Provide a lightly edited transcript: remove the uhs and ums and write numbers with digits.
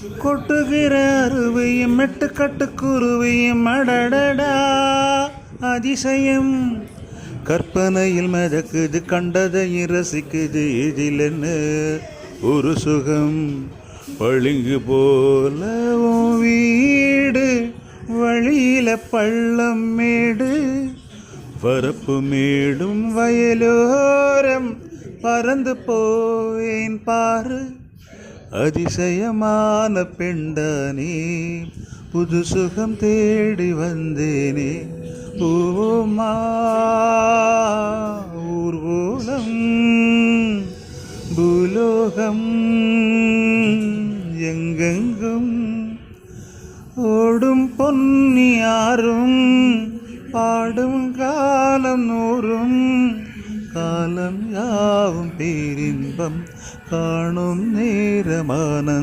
கொட்டுகிற அருவியும் மெட்டுக்கட்டு குருவியும் அடடடா அதிசயம். கற்பனையில் மிதக்குது, கண்டதையும் ரசிக்குது, இதில் என்ன ஒரு சுகம். பளிங்கு போல உன் வீடு, வழியில பள்ளம் மேடு, வரப்பு மேடும் வயலோரம், பறந்து போவேன் பாரு. அதிசயமான பெண்டானே, புது சுகம் தேடி வந்தேனே. பூமா ஊர்வலம் பூலோகம் எங்கெங்கும் ஓடும் பொன்னியாரும் பாடும் காலம் நூறும். காலம் யாவும் பேரின்பம் காணும் நேரமானந்த